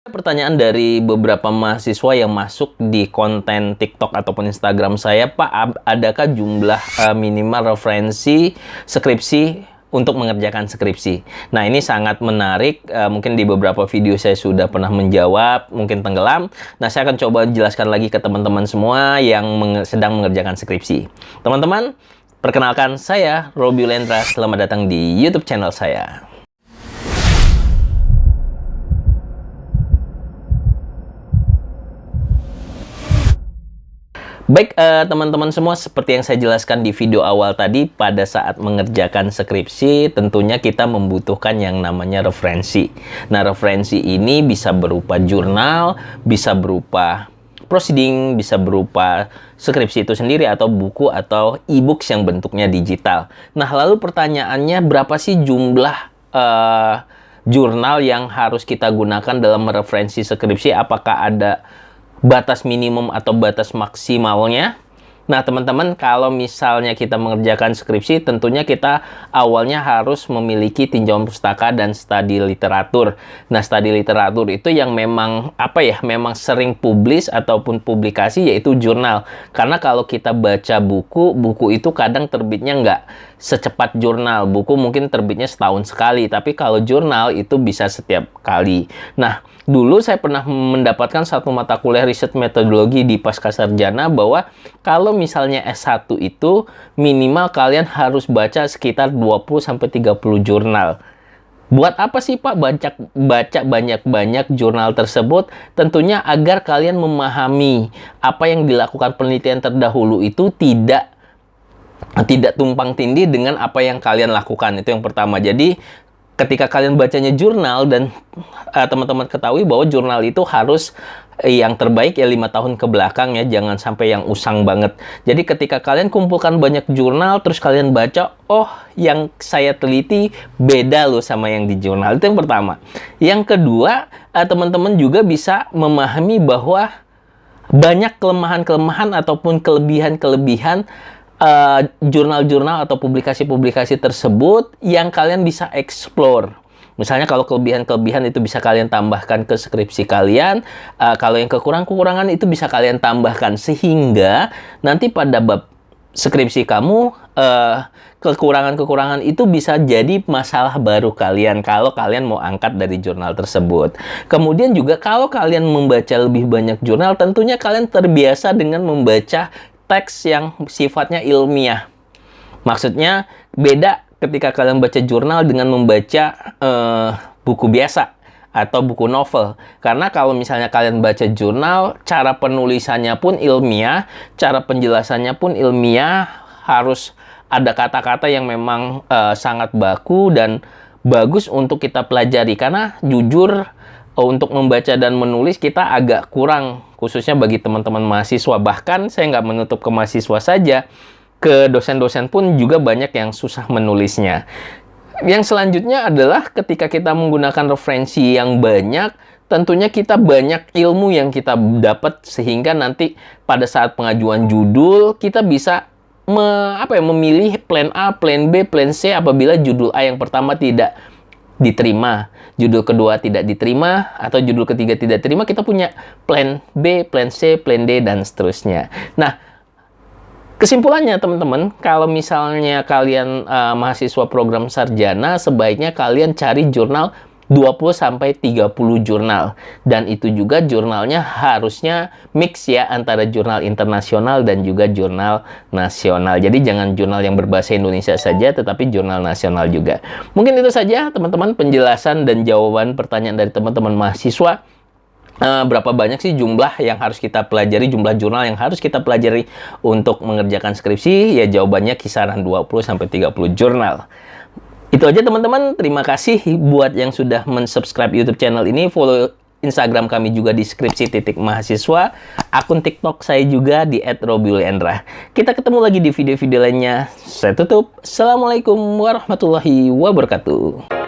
Pertanyaan dari beberapa mahasiswa yang masuk di konten TikTok ataupun Instagram saya, Pak, adakah jumlah minimal referensi skripsi untuk mengerjakan skripsi? Nah, ini sangat menarik. Mungkin di beberapa video saya sudah pernah menjawab, mungkin tenggelam. Nah, saya akan coba jelaskan lagi ke teman-teman semua yang sedang mengerjakan skripsi. Teman-teman, perkenalkan saya, Roby Lendra. Selamat datang di YouTube channel saya. Baik, teman-teman semua, seperti yang saya jelaskan di video awal tadi, pada saat mengerjakan skripsi, tentunya kita membutuhkan yang namanya referensi. Nah, referensi ini bisa berupa jurnal, bisa berupa proceeding, bisa berupa skripsi itu sendiri, atau buku atau e-books yang bentuknya digital. Nah, lalu pertanyaannya, berapa sih jumlah jurnal yang harus kita gunakan dalam mereferensi skripsi? Apakah ada batas minimum atau batas maksimalnya? Nah, teman-teman, kalau misalnya kita mengerjakan skripsi, tentunya kita awalnya harus memiliki tinjauan pustaka dan studi literatur. Nah, studi literatur itu yang memang memang sering publis ataupun publikasi, yaitu jurnal. Karena kalau kita baca buku, buku itu kadang terbitnya nggak secepat jurnal. Buku mungkin terbitnya setahun sekali, tapi kalau jurnal itu bisa setiap kali. Nah, dulu saya pernah mendapatkan satu mata kuliah riset metodologi di Pascasarjana bahwa kalau misalnya S1 itu minimal kalian harus baca sekitar 20-30 jurnal. Buat apa sih, Pak, baca banyak-banyak jurnal tersebut? Tentunya agar kalian memahami apa yang dilakukan penelitian terdahulu itu tidak tumpang tindih dengan apa yang kalian lakukan. Itu yang pertama. Jadi ketika kalian bacanya jurnal, dan teman-teman ketahui bahwa jurnal itu harus yang terbaik ya 5 tahun ke belakang ya, jangan sampai yang usang banget. Jadi ketika kalian kumpulkan banyak jurnal, terus kalian baca, oh yang saya teliti beda loh sama yang di jurnal. Itu yang pertama. Yang kedua, teman-teman juga bisa memahami bahwa banyak kelemahan-kelemahan ataupun kelebihan-kelebihan jurnal-jurnal atau publikasi-publikasi tersebut yang kalian bisa explore. Misalnya kalau kelebihan-kelebihan itu bisa kalian tambahkan ke skripsi kalian, kalau yang kekurangan-kekurangan itu bisa kalian tambahkan, sehingga nanti pada bab skripsi kamu kekurangan-kekurangan itu bisa jadi masalah baru kalian kalau kalian mau angkat dari jurnal tersebut. Kemudian juga kalau kalian membaca lebih banyak jurnal, tentunya kalian terbiasa dengan membaca teks yang sifatnya ilmiah. Maksudnya beda ketika kalian baca jurnal dengan membaca buku biasa atau buku novel. Karena kalau misalnya kalian baca jurnal, cara penulisannya pun ilmiah, cara penjelasannya pun ilmiah, harus ada kata-kata yang memang sangat baku dan bagus untuk kita pelajari. Karena jujur, untuk membaca dan menulis kita agak kurang, khususnya bagi teman-teman mahasiswa. Bahkan saya nggak menutup ke mahasiswa saja, ke dosen-dosen pun juga banyak yang susah menulisnya. Yang selanjutnya adalah ketika kita menggunakan referensi yang banyak, tentunya kita banyak ilmu yang kita dapat, sehingga nanti pada saat pengajuan judul kita bisa memilih plan A, plan B, plan C apabila judul A yang pertama tidak diterima, judul kedua tidak diterima, atau judul ketiga tidak diterima, kita punya plan B, plan C, plan D, dan seterusnya. Nah, kesimpulannya teman-teman, kalau misalnya kalian mahasiswa program sarjana, sebaiknya kalian cari jurnal 20-30 jurnal. Dan itu juga jurnalnya harusnya mix ya, antara jurnal internasional dan juga jurnal nasional. Jadi jangan jurnal yang berbahasa Indonesia saja, tetapi jurnal nasional juga. Mungkin itu saja teman-teman penjelasan dan jawaban pertanyaan dari teman-teman mahasiswa. Berapa banyak sih jumlah yang harus kita pelajari, jumlah jurnal yang harus kita pelajari untuk mengerjakan skripsi? Ya jawabannya kisaran 20-30 jurnal. Itu aja teman-teman, terima kasih buat yang sudah mensubscribe YouTube channel ini, follow Instagram kami juga di skripsi.mahasiswa, akun TikTok saya juga di @robylendra. Kita ketemu lagi di video-video lainnya, saya tutup. Assalamualaikum warahmatullahi wabarakatuh.